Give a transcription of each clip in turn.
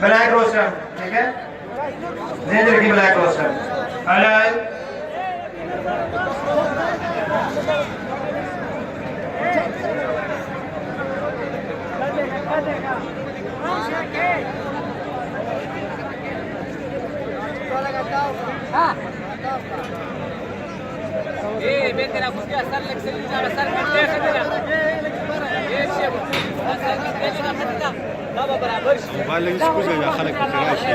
Black roster, ठीक है, ginger की black roster. Hello vete la música, sal la excelente, sal موبایل لږ سکوزه یا خلک پکې راشي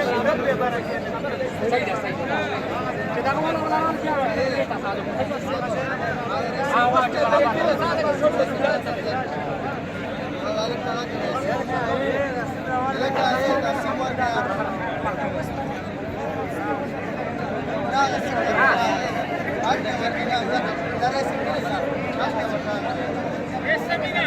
Esa mina.